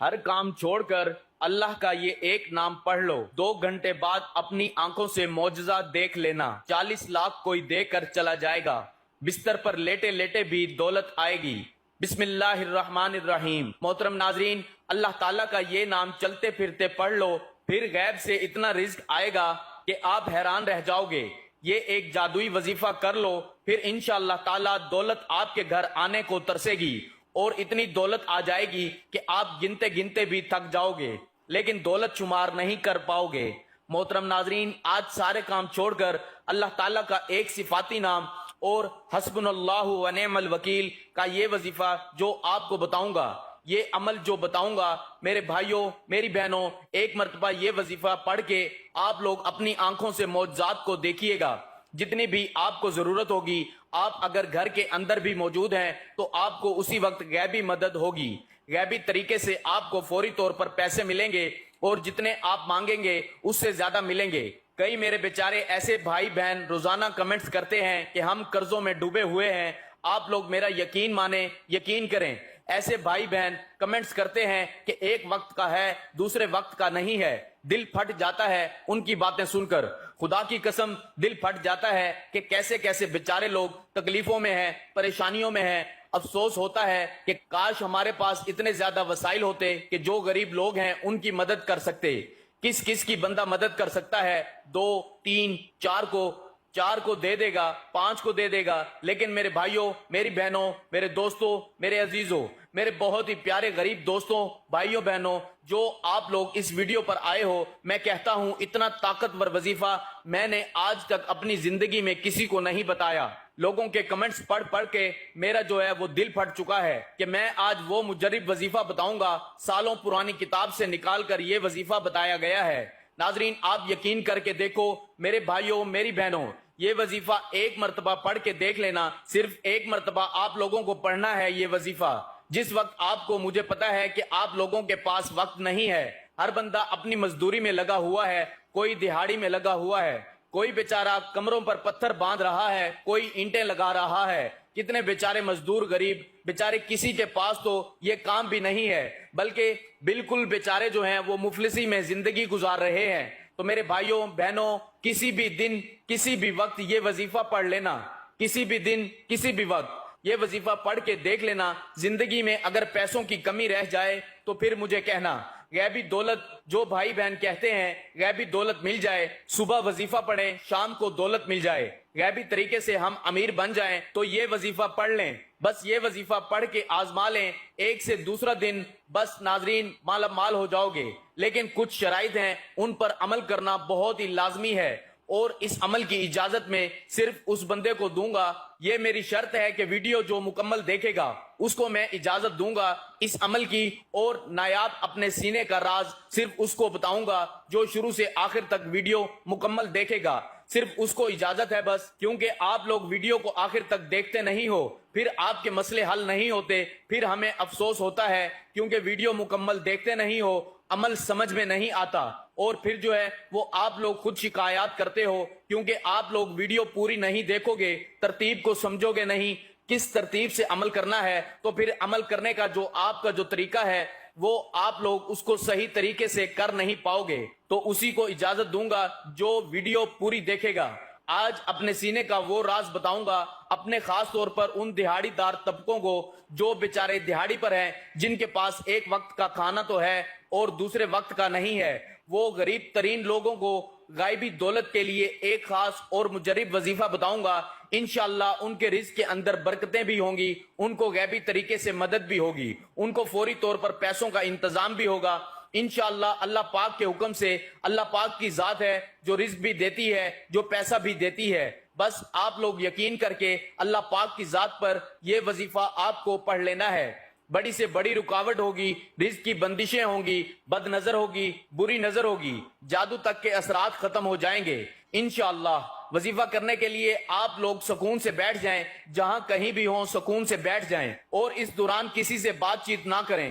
ہر کام چھوڑ کر اللہ کا یہ ایک نام پڑھ لو، 2 گھنٹے بعد اپنی آنکھوں سے معجزہ دیکھ لینا۔ 40 لاکھ کوئی دے کر چلا جائے گا، بستر پر لیٹے لیٹے بھی دولت آئے گی۔ بسم اللہ الرحمن الرحیم۔ محترم ناظرین، اللہ تعالیٰ کا یہ نام چلتے پھرتے پڑھ لو، پھر غیب سے اتنا رزق آئے گا کہ آپ حیران رہ جاؤ گے۔ یہ ایک جادوئی وظیفہ کر لو، پھر انشاءاللہ تعالیٰ دولت آپ کے گھر آنے کو ترسے گی، اور اتنی دولت آ جائے گی کہ آپ گنتے گنتے بھی تھک جاؤ گے، لیکن دولت شمار نہیں کر پاؤ گے۔ محترم ناظرین، آج سارے کام چھوڑ کر اللہ تعالیٰ کا ایک صفاتی نام اور حسبنا اللہ و نعم الوکیل کا یہ وظیفہ جو آپ کو بتاؤں گا، یہ عمل جو بتاؤں گا، میرے بھائیوں میری بہنوں، ایک مرتبہ یہ وظیفہ پڑھ کے آپ لوگ اپنی آنکھوں سے معجزات کو دیکھیے گا۔ جتنی بھی آپ کو ضرورت ہوگی، آپ اگر گھر کے اندر بھی موجود ہیں تو آپ کو اسی وقت غیبی مدد ہوگی، غیبی طریقے سے آپ کو فوری طور پر پیسے ملیں گے، اور جتنے آپ مانگیں گے اس سے زیادہ ملیں گے۔ کئی میرے بیچارے ایسے بھائی بہن روزانہ کمنٹس کرتے ہیں کہ ہم قرضوں میں ڈوبے ہوئے ہیں، آپ لوگ میرا یقین مانیں، یقین کریں۔ ایسے بھائی بہن کمنٹس کرتے ہیں کہ ایک وقت کا ہے دوسرے وقت کا نہیں ہے، دل پھٹ جاتا ہے ان کی باتیں سن کر۔ خدا کی قسم دل پھٹ جاتا ہے کہ کیسے کیسے بیچارے لوگ تکلیفوں میں ہیں، پریشانیوں میں ہیں۔ افسوس ہوتا ہے کہ کاش ہمارے پاس اتنے زیادہ وسائل ہوتے کہ جو غریب لوگ ہیں ان کی مدد کر سکتے۔ کس کس کی بندہ مدد کر سکتا ہے؟ 2 3 4 کو دے دے گا، 5 کو دے دے گا، لیکن میرے بھائیوں میری بہنوں، میرے دوستوں، میرے عزیزوں، میرے بہت ہی پیارے غریب دوستوں، بھائیوں بہنوں، جو آپ لوگ اس ویڈیو پر آئے ہو، میں کہتا ہوں اتنا طاقتور وظیفہ میں نے آج تک اپنی زندگی میں کسی کو نہیں بتایا۔ لوگوں کے کمنٹس پڑھ پڑھ کے میرا جو ہے وہ دل پھٹ چکا ہے کہ میں آج وہ مجرب وظیفہ بتاؤں گا، سالوں پرانی کتاب سے نکال کر یہ وظیفہ بتایا گیا ہے۔ ناظرین، آپ یقین کر کے دیکھو میرے بھائیوں میری بہنوں، یہ وظیفہ ایک مرتبہ پڑھ کے دیکھ لینا، صرف ایک مرتبہ آپ لوگوں کو پڑھنا ہے یہ وظیفہ۔ جس وقت آپ کو، مجھے پتا ہے کہ آپ لوگوں کے پاس وقت نہیں ہے، ہر بندہ اپنی مزدوری میں لگا ہوا ہے، کوئی دہاڑی میں لگا ہوا ہے، کوئی بیچارہ کمروں پر پتھر باندھ رہا ہے، کوئی اینٹیں لگا رہا ہے۔ کتنے بیچارے مزدور غریب بیچارے، کسی کے پاس تو یہ کام بھی نہیں ہے، بلکہ بالکل بیچارے جو ہیں وہ مفلسی میں زندگی گزار رہے ہیں۔ تو میرے بھائیوں بہنوں، کسی بھی دن کسی بھی وقت یہ وظیفہ پڑھ لینا، کسی بھی دن کسی بھی وقت یہ وظیفہ پڑھ کے دیکھ لینا۔ زندگی میں اگر پیسوں کی کمی رہ جائے تو پھر مجھے کہنا۔ غیبی دولت جو بھائی بہن کہتے ہیں غیبی دولت مل جائے، صبح وظیفہ پڑھیں شام کو دولت مل جائے، غیبی طریقے سے ہم امیر بن جائیں، تو یہ وظیفہ پڑھ لیں، بس یہ وظیفہ پڑھ کے آزما لیں، ایک سے دوسرا دن بس ناظرین مالا مال ہو جاؤ گے۔ لیکن کچھ شرائط ہیں، ان پر عمل کرنا بہت ہی لازمی ہے، اور اس عمل کی اجازت میں صرف اس بندے کو دوں گا۔ یہ میری شرط ہے کہ ویڈیو جو مکمل دیکھے گا اس کو میں اجازت دوں گا اس عمل کی، اور نایاب اپنے سینے کا راز صرف اس کو بتاؤں گا جو شروع سے آخر تک ویڈیو مکمل دیکھے گا، صرف اس کو اجازت ہے بس۔ کیونکہ آپ لوگ ویڈیو کو آخر تک دیکھتے نہیں ہو، پھر آپ کے مسئلے حل نہیں ہوتے، پھر ہمیں افسوس ہوتا ہے کیونکہ ویڈیو مکمل دیکھتے نہیں ہو، عمل سمجھ میں نہیں آتا، اور پھر جو ہے وہ آپ لوگ خود شکایات کرتے ہو کیونکہ آپ لوگ ویڈیو پوری نہیں دیکھو گے، ترتیب کو سمجھو گے نہیں، کس ترتیب سے عمل کرنا ہے، تو پھر عمل کرنے کا جو آپ کا جو طریقہ ہے وہ آپ لوگ اس کو صحیح طریقے سے کر نہیں پاؤ گے۔ تو اسی کو اجازت دوں گا جو ویڈیو پوری دیکھے گا۔ آج اپنے سینے کا وہ راز بتاؤں گا، اپنے خاص طور پر ان دہاڑی دار طبقوں کو جو بیچارے دہاڑی پر ہیں، جن کے پاس ایک وقت کا کھانا تو ہے اور دوسرے وقت کا نہیں ہے۔ وہ غریب ترین لوگوں کو غائبی دولت کے لیے ایک خاص اور مجرب وظیفہ بتاؤں گا۔ انشاءاللہ ان کے رزق کے اندر برکتیں بھی ہوں گی، ان کو غیبی طریقے سے مدد بھی ہوگی، ان کو فوری طور پر پیسوں کا انتظام بھی ہوگا۔ انشاءاللہ اللہ پاک کے حکم سے، اللہ پاک کی ذات ہے جو رزق بھی دیتی ہے، جو پیسہ بھی دیتی ہے۔ بس آپ لوگ یقین کر کے اللہ پاک کی ذات پر یہ وظیفہ آپ کو پڑھ لینا ہے۔ بڑی سے بڑی رکاوٹ ہوگی، رزق کی بندشیں ہوں گی، بد نظر ہوگی، بری نظر ہوگی، جادو تک کے اثرات ختم ہو جائیں گے انشاءاللہ۔ وظیفہ کرنے کے لیے آپ لوگ سکون سے بیٹھ جائیں، جہاں کہیں بھی ہوں سکون سے بیٹھ جائیں، اور اس دوران کسی سے بات چیت نہ کریں،